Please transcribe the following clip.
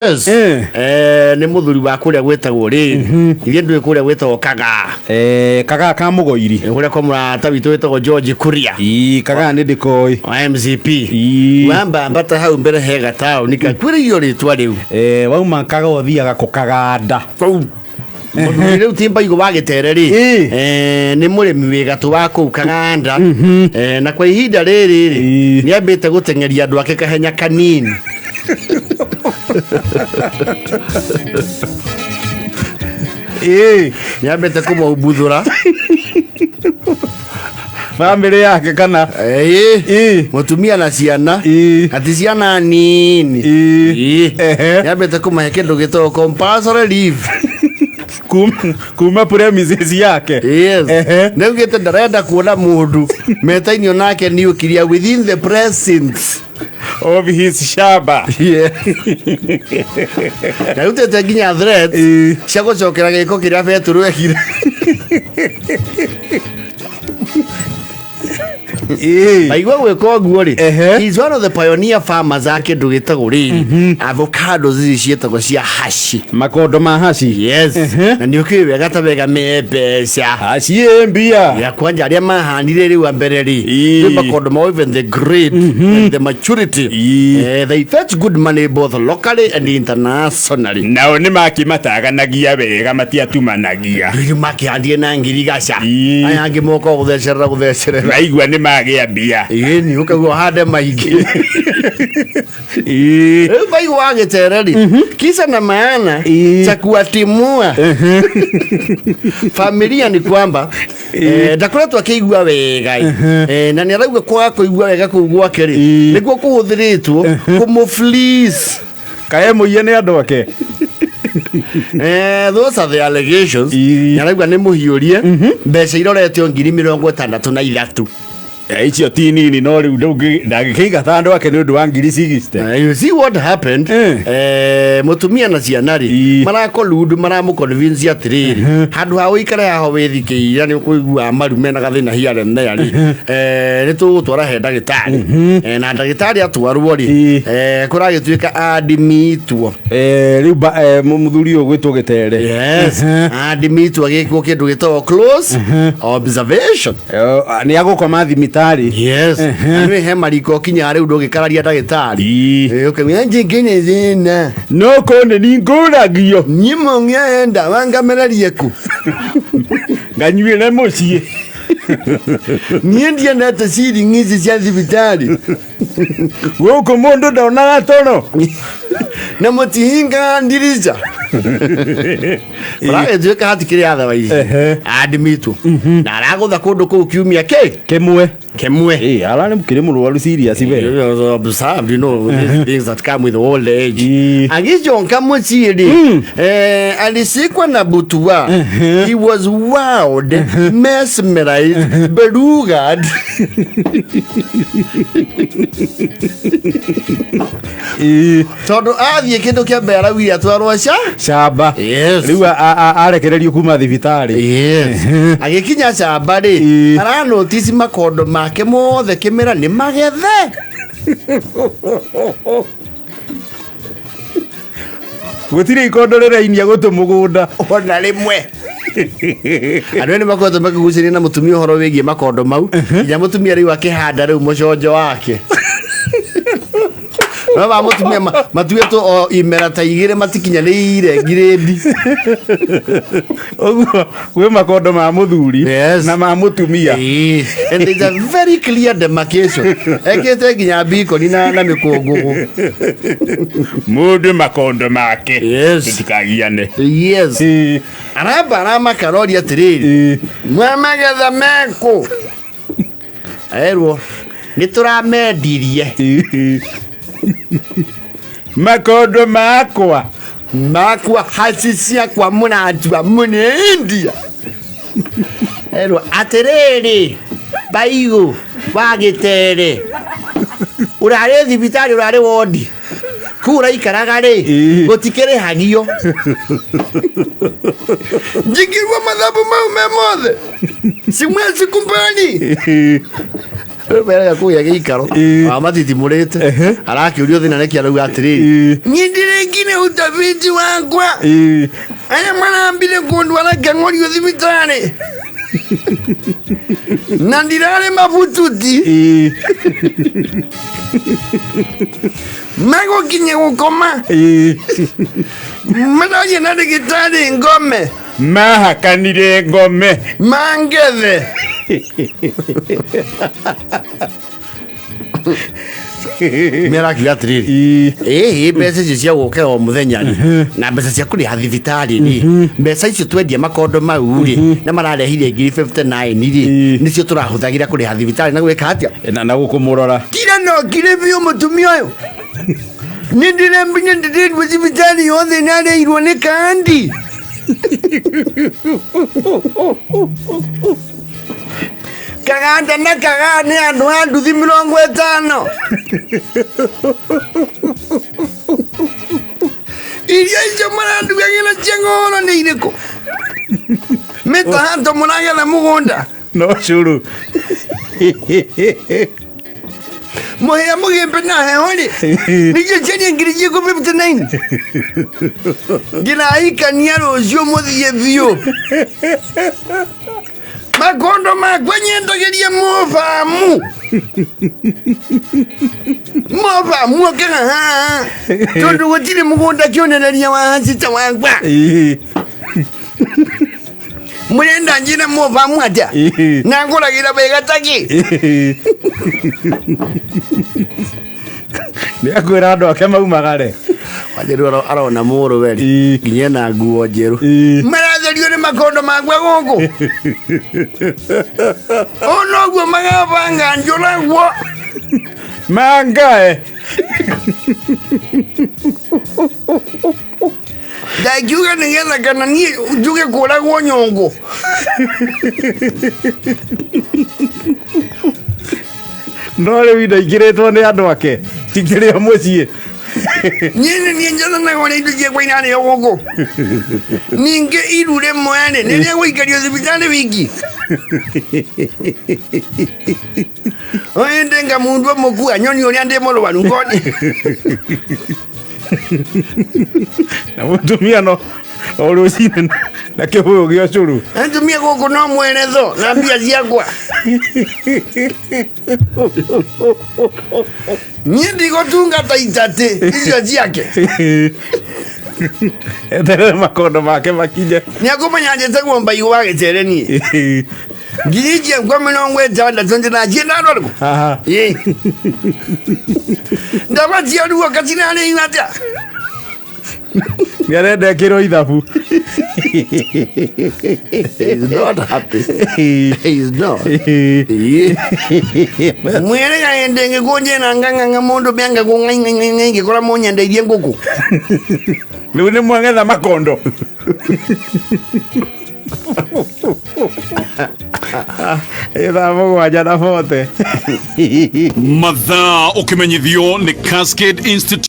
Yes. Ni muthuri wa kuria gwetagwo ri irie ndui kuria gwetagwo kaga kaga ka mugoiri kuria kwa murata witu wetagwo George Kuria kaga ni ndikoi MCP wamba mbata hau mbere hega town nikakwiriyo ritwa riu wauma kaga uthiaga kukaganda muthuri riu ti Mbaigũ wa Gitere ri ni murimi wi gatu wa kuu Kaganda na kwa ihinda riri ni ambite gutengeria andu ake kahenya kanini Nyambete kumubuthura family yake kana mutumia na ciana ati ciana nini nyambete kumuhe kindu gitagwo compulsory leave kuma premises yake neugite ndarenda kuona mundu metainio nake ni ukiria within the presence of his shamba na utete nginya threat cia gucokera giko kiria Petro ekire Mbaigũ gwika ũguo ri he's one of the pioneer farmers ake ndugitagwo riri avocados ici cietagwo cia hashi makondo ma hashi yes na ni ukiwe wega ta wega mbeca hashi mbia ya kwanja aria mahanire riu ambere ri ni makondo ma even the grade and the maturity they fetch good money both locally and internationally nao ni makimataganagia wega matiatumanagia ni makiandie na ngirigaca aya angi moko guthecerera raigua ni magia mbia ni ukagwo hande maingi Mbaigũ wa Gitere ri kisa na maana cha kuatimua familia ni kwamba ndakoretwo akigua wega na ni arauga kwa kuigua wega kuu gwake ri niguo kuhuthiritwo kumufleece kae muiye ni andu ake those are the allegations arauga ni muhiurie mbeca iroretio 63,000 icio ti nini no riu ndagikingata andu ake ni undu wa 60. You see what happened mutumia na ciana ri marakolundu maramuconvince atiriri handu ha uikare yaho withikiira ni kuigua marume na gathina hiare ne ari ni tugutwara he ndagitari na ndagitari atwarwo ri kuragituika admitwo riu muthuri uyu gwitwo Gitere yes admitwo agikwo kindu gitagwo close observation ni agukoma thibitarĩ yes ani he mariko kinya riu ndugikararia ndagitari ukimenya njingine zina no kone ni nguragio nyimo ngenda wangamererie ku nganyuire mucie niendia na tasiri ngizi cia thibitari guku mundu ndonaga tono na mutihinga ndiriza Bara tuika hatikiri otherwise admitwo na aragutha kundu kuu kiumia kemwe ala ni mukiri murwaru serious we observe you know these things that come with old age agijonka muciri alisikwa na butua he was wowed mesmerized berugad tondu athie kindu kia mbera wiri atwarwo shamba riu arekererio kuma thibitari agikinya shamba ri ara notice makondo make mothe kimera ni magethe gutire ikondo rĩrainia gutu mugunda ona rimwe andu ni makondo makiguciria na mutumia horo wigie makondo mau ya mutumia riu akihanda riu muconjo wake Baba mutumia matueto imera ta igire matikinyanire grade oguo we makondo ma muthuri na ma mutumia and there's a very clear demarcation ekete ginya biko ni na mikungugu mundu makondo make tikagiane araba makarori atiriri mwamagetha meko erwo nituramedirie makondo makwa hasisia kwa munajua mune India erwo atiriri Mbaigũ wa Gitere urare thibitari urare wodi kura ikaraga ri gutikire hagio njigirwa mathabu mau me mothe simwezi kumbani Mbere kuya gikaro amatitimurite arakiurio thina neki arauga atiri nyindirekine utafiti wakwa aya marambire kundwara ngang'orio thibitarĩ na ndirarĩ mabututi megũkinye gũkoma mararia na ndagĩtarĩ ngome mahakanire ngome mangethe merakiuga atiriri mbeca icio cia gũka o mũthenya na mbeca cia kũrĩha thibitarĩ mbeca icio twendia makondo mau na mararehire ngiri 59 nĩcio tũrahũthagĩra kũrĩha thibitarĩ na gwĩka atĩa na gũkũmũrora kira no kire biũ mũtumia ũyũ nĩ ndĩramenya ndĩrĩrwo thibitarĩ yothe narĩirwo nĩ kandi kaganda na kagaa nĩ andũ a nduthi 50 iria icio marandugagĩra cia ng'oro nĩ irĩkũ mĩtahanto mũragetha mũgũnda no cũrũ mũhĩa mũgĩmbe na heho-rĩ nĩcio ciaria ngiri 59 ngĩraikania rũciũ mũthiĩ biũ makondo makwa nyendagĩria mũbamu okaga haha tondũ gũtirĩ mũgũnda kĩonereria wa hasita wakwa mũrenda njĩre mũbamu atĩa na ngũragĩra wega takĩ nĩ akwĩra andũ ake maumagare wanjĩrũ arona mũrũ weri nginya na nguo njerũ maratherio nĩ makondo makwa gũkũ onoguo magabanga njũragwo mangae ndakiuga nĩgetha kana niĩ njuge kũragwo nyũngũ no rĩu ndaingĩrĩtwo nĩ andũ ake tikĩrĩ o mũciĩ niĩ njathanaga ũrĩa indo ciakwa inarĩo gũkũ ningĩ iru rĩmwe-rĩ nĩrĩa gũikario thibitarĩ wiki ĩndĩ ngamundua mũkua nyoni ũrĩa ndĩ mũrwaru ngoni na mũtumia no o rũcinĩ na kĩhũyũ gĩa ũcũrũ atumia gũkũ no mweretho na mbia ciakwa niĩ ndigũtungata itatĩ icio ciake eterere makondo make makinye nĩakũmenya njĩtagwo Mbaigũ wa Gĩcere niĩ ngiri ciakwa 60 ndĩraciendarorĩkũ ndabacia ruo kacinarĩu atĩa nĩarenda ĩkĩrwo ithabu He's not happy. He's not. Mwĩrĩga hĩndĩ ngĩkũnjĩ na ngang'ang'a mũndũ mĩanga kũng'aing'aing'aing'aing'a ngĩkora mũnyendeirie ngũkũ rĩu nĩ mwangetha makondo ithaa mũgwanja na bote mathaa ũkĩmenyithio nĩ Cascade Institute.